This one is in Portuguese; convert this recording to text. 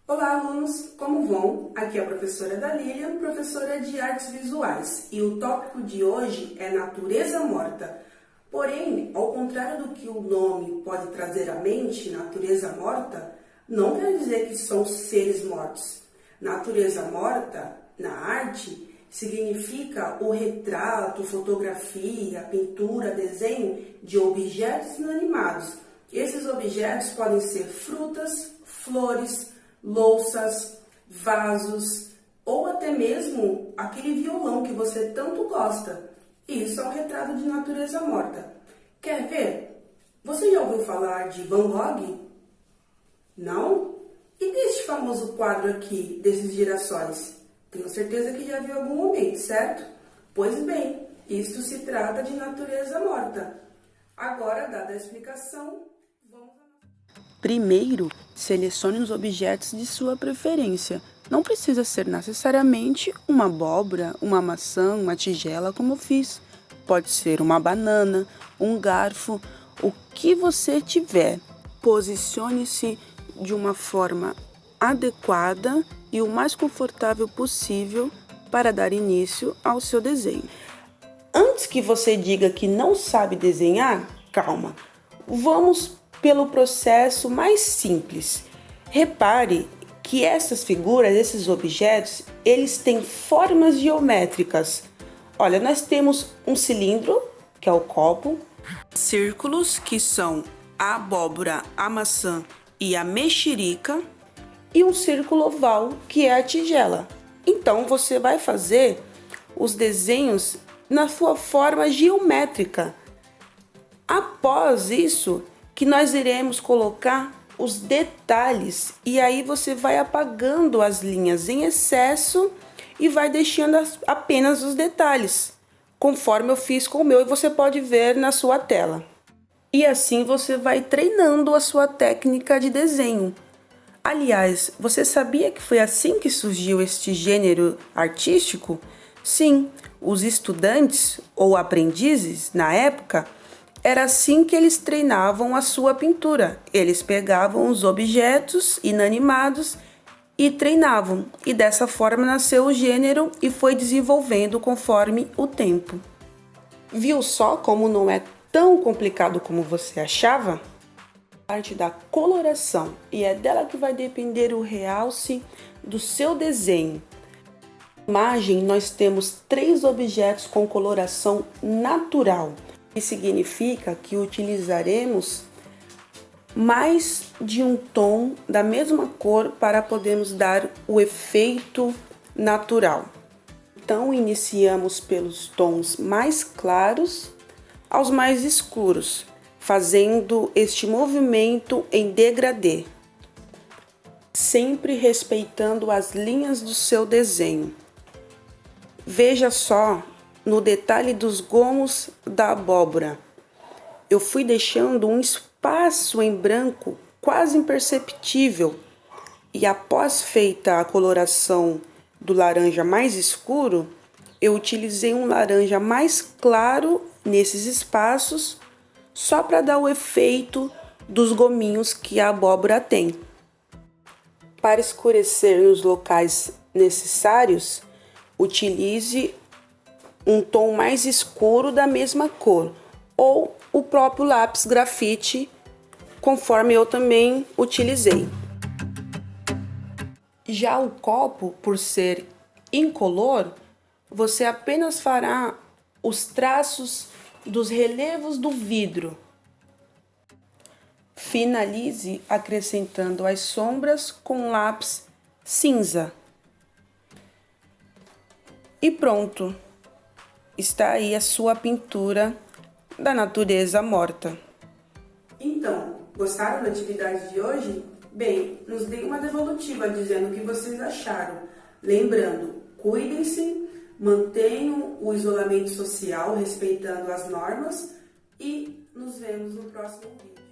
Olá, alunos! Como vão? Aqui é a professora Dalília, professora de Artes Visuais, e o tópico de hoje é natureza morta. Porém, ao contrário do que o nome pode trazer à mente, natureza morta, não quer dizer que são seres mortos. Natureza morta, na arte, significa o retrato, fotografia, pintura, desenho de objetos inanimados. Esses objetos podem ser frutas, flores, louças, vasos ou até mesmo aquele violão que você tanto gosta. Isso é um retrato de natureza morta. Quer ver? Você já ouviu falar de Van Gogh? Não? E deste famoso quadro aqui, desses girassóis? Tenho certeza que já viu em algum momento, certo? Pois bem, isto se trata de natureza morta. Agora, dada a explicação, vamos a... Primeiro, selecione os objetos de sua preferência. Não precisa ser necessariamente uma abóbora, uma maçã, uma tigela, como eu fiz. Pode ser uma banana, um garfo, o que você tiver. Posicione-se de uma forma adequada e o mais confortável possível para dar início ao seu desenho. Antes que você diga que não sabe desenhar, calma. Vamos pelo processo mais simples. Repare que essas figuras, esses objetos, eles têm formas geométricas. Olha, nós temos um cilindro, que é o copo, círculos, que são a abóbora, a maçã e a mexerica, e um círculo oval, que é a tigela. Então, você vai fazer os desenhos na sua forma geométrica. Após isso, que nós iremos colocar os detalhes, e aí você vai apagando as linhas em excesso e vai deixando apenas os detalhes, conforme eu fiz com o meu, e você pode ver na sua tela. E assim você vai treinando a sua técnica de desenho. Aliás, você sabia que foi assim que surgiu este gênero artístico? Sim, os estudantes ou aprendizes, na época, era assim que eles treinavam a sua pintura. Eles pegavam os objetos inanimados e treinavam. E dessa forma nasceu o gênero e foi desenvolvendo conforme o tempo. Viu só como não é tão complicado como você achava? A parte da coloração, e é dela que vai depender o realce do seu desenho. Na imagem, nós temos 3 objetos com coloração natural. Isso significa que utilizaremos mais de um tom da mesma cor para podermos dar o efeito natural. Então, iniciamos pelos tons mais claros aos mais escuros, fazendo este movimento em degradê, sempre respeitando as linhas do seu desenho. Veja só no detalhe dos gomos da abóbora. Eu fui deixando um espaço em branco quase imperceptível, e após feita a coloração do laranja mais escuro, eu utilizei um laranja mais claro nesses espaços, só para dar o efeito dos gominhos que a abóbora tem. Para escurecer nos locais necessários, utilize um tom mais escuro da mesma cor, ou o próprio lápis grafite, conforme eu também utilizei. Já o copo, por ser incolor, você apenas fará os traços dos relevos do vidro. Finalize acrescentando as sombras com lápis cinza. E pronto! Está aí a sua pintura da natureza morta. Então, gostaram da atividade de hoje? Bem, nos deem uma devolutiva dizendo o que vocês acharam. Lembrando, cuidem-se, mantenham o isolamento social, respeitando as normas, e nos vemos no próximo vídeo.